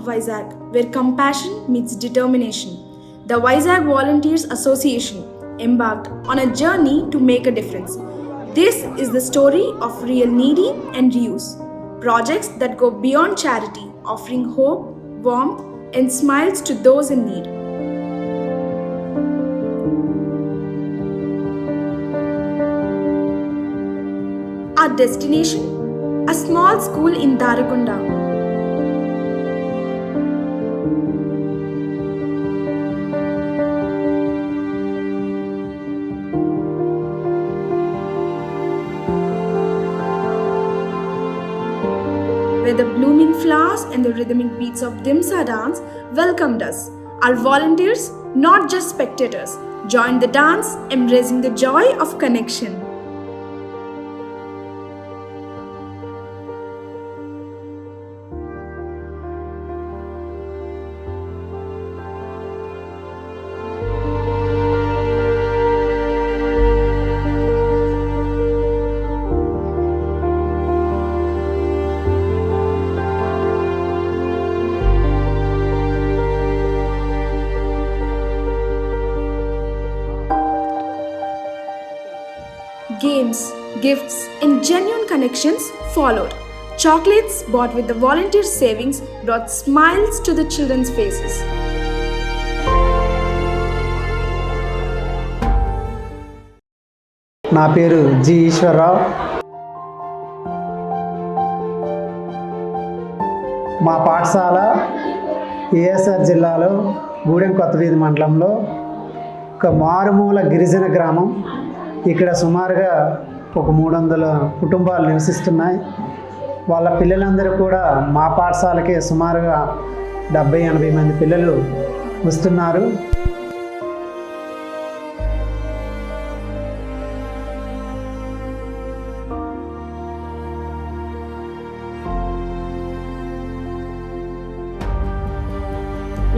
Vizag, where compassion meets determination. The Vizag Volunteers Association embarked on a journey to make a difference. This is the story of Real Needy and Reuse, projects that go beyond charity, offering hope, warmth, and smiles to those in need. Our destination? A small school in Darakonda. Where the blooming flowers and the rhythmic beats of Dimsa dance welcomed us. Our volunteers, not just spectators, joined the dance, embracing the joy of connection. Games, gifts, and genuine connections followed. Chocolates bought with the volunteer savings brought smiles to the children's faces. నా పేరు G Eswararao. మా పాఠశాల ASR జిల్లాలో గూడెం కొత్తవీధి మండలంలో ఒక మారుమూల గిరిజన గ్రామం. ఇక్కడ సుమారుగా ఒక 300 కుటుంబాలు నివసిస్తున్నాయి. వాళ్ళ పిల్లలందరూ కూడా మా పాఠశాలకే సుమారుగా 70-80 మంది పిల్లలు వస్తున్నారు.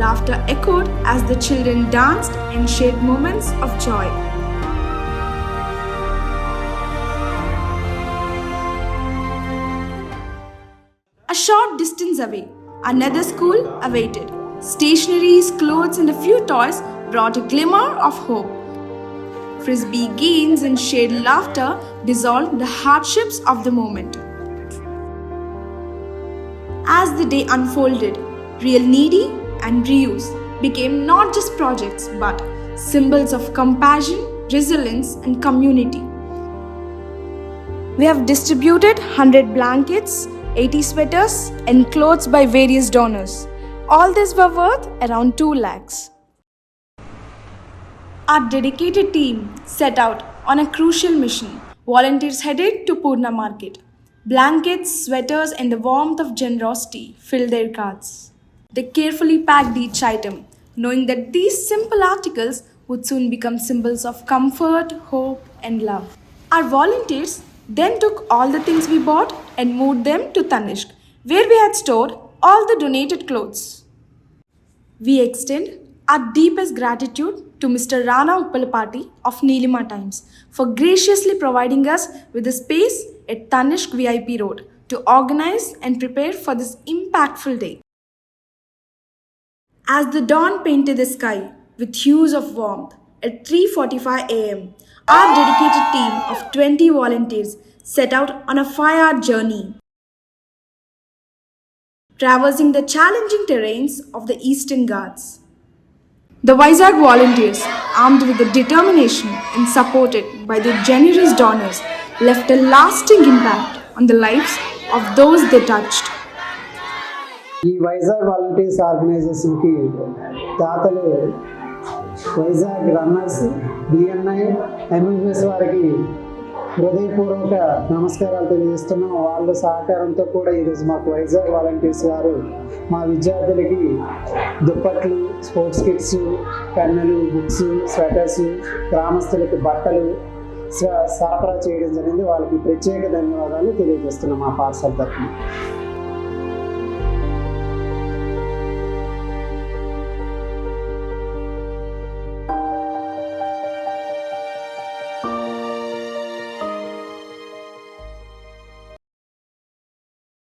Laughter echoed as the children danced and shared moments of joy. A short distance away, another school awaited. Stationeries, clothes, and a few toys brought a glimmer of hope. Frisbee games and shared laughter dissolved the hardships of the moment. As the day unfolded, Real Needy and Reuse became not just projects but symbols of compassion, resilience, and community. We have distributed 100 blankets, 80 sweaters, and clothes by various donors. All this were worth around 2 lakhs. Our dedicated team set out on a crucial mission. Volunteers headed to Purna Market. Blankets, sweaters, and the warmth of generosity filled their carts. They carefully packed each item, knowing that these simple articles would soon become symbols of comfort, hope, and love. Our volunteers then took all the things we bought and moved them to Tanishq, where we had stored all the donated clothes. We extend our deepest gratitude to Mr. Rana Uppalapati of Neelima Times for graciously providing us with a space at Tanishq VIP Road to organize and prepare for this impactful day. As the dawn painted the sky with hues of warmth, at 3:45 a.m., our dedicated team of 20 volunteers set out on a 5-hour journey, traversing the challenging terrains of the Eastern Ghats. The Vizag volunteers, armed with the determination and supported by their generous donors, left a lasting impact on the lives of those they touched. ఈ Vizag volunteers ఆర్గనైజేషన్కి దాతలు Vizag runners, BNI, MMS వారికి హృదయపూర్వక నమస్కారాలు తెలియజేస్తున్నాం. వాళ్ళ సహకారంతో కూడా ఈరోజు మాకు వైజాగ్ వాలంటీర్స్ వారు మా విద్యార్థులకి దుప్పట్లు, స్పోర్ట్స్ కిట్స్, పెన్నులు, బుక్స్, స్వెటర్స్, గ్రామస్తులకి బట్టలు సరఫరా చేయడం జరిగింది. వాళ్ళకి ప్రత్యేక ధన్యవాదాలు తెలియజేస్తున్నాం మా పాఠశాల తరఫున.